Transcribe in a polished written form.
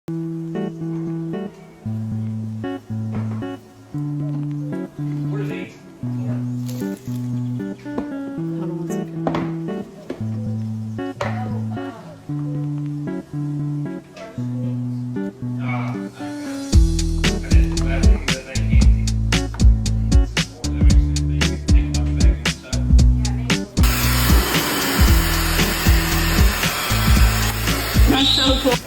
What are these? Hold on one second. I didn't think that they can't. Or that makes it that you can take them back and stuff. That's so cool.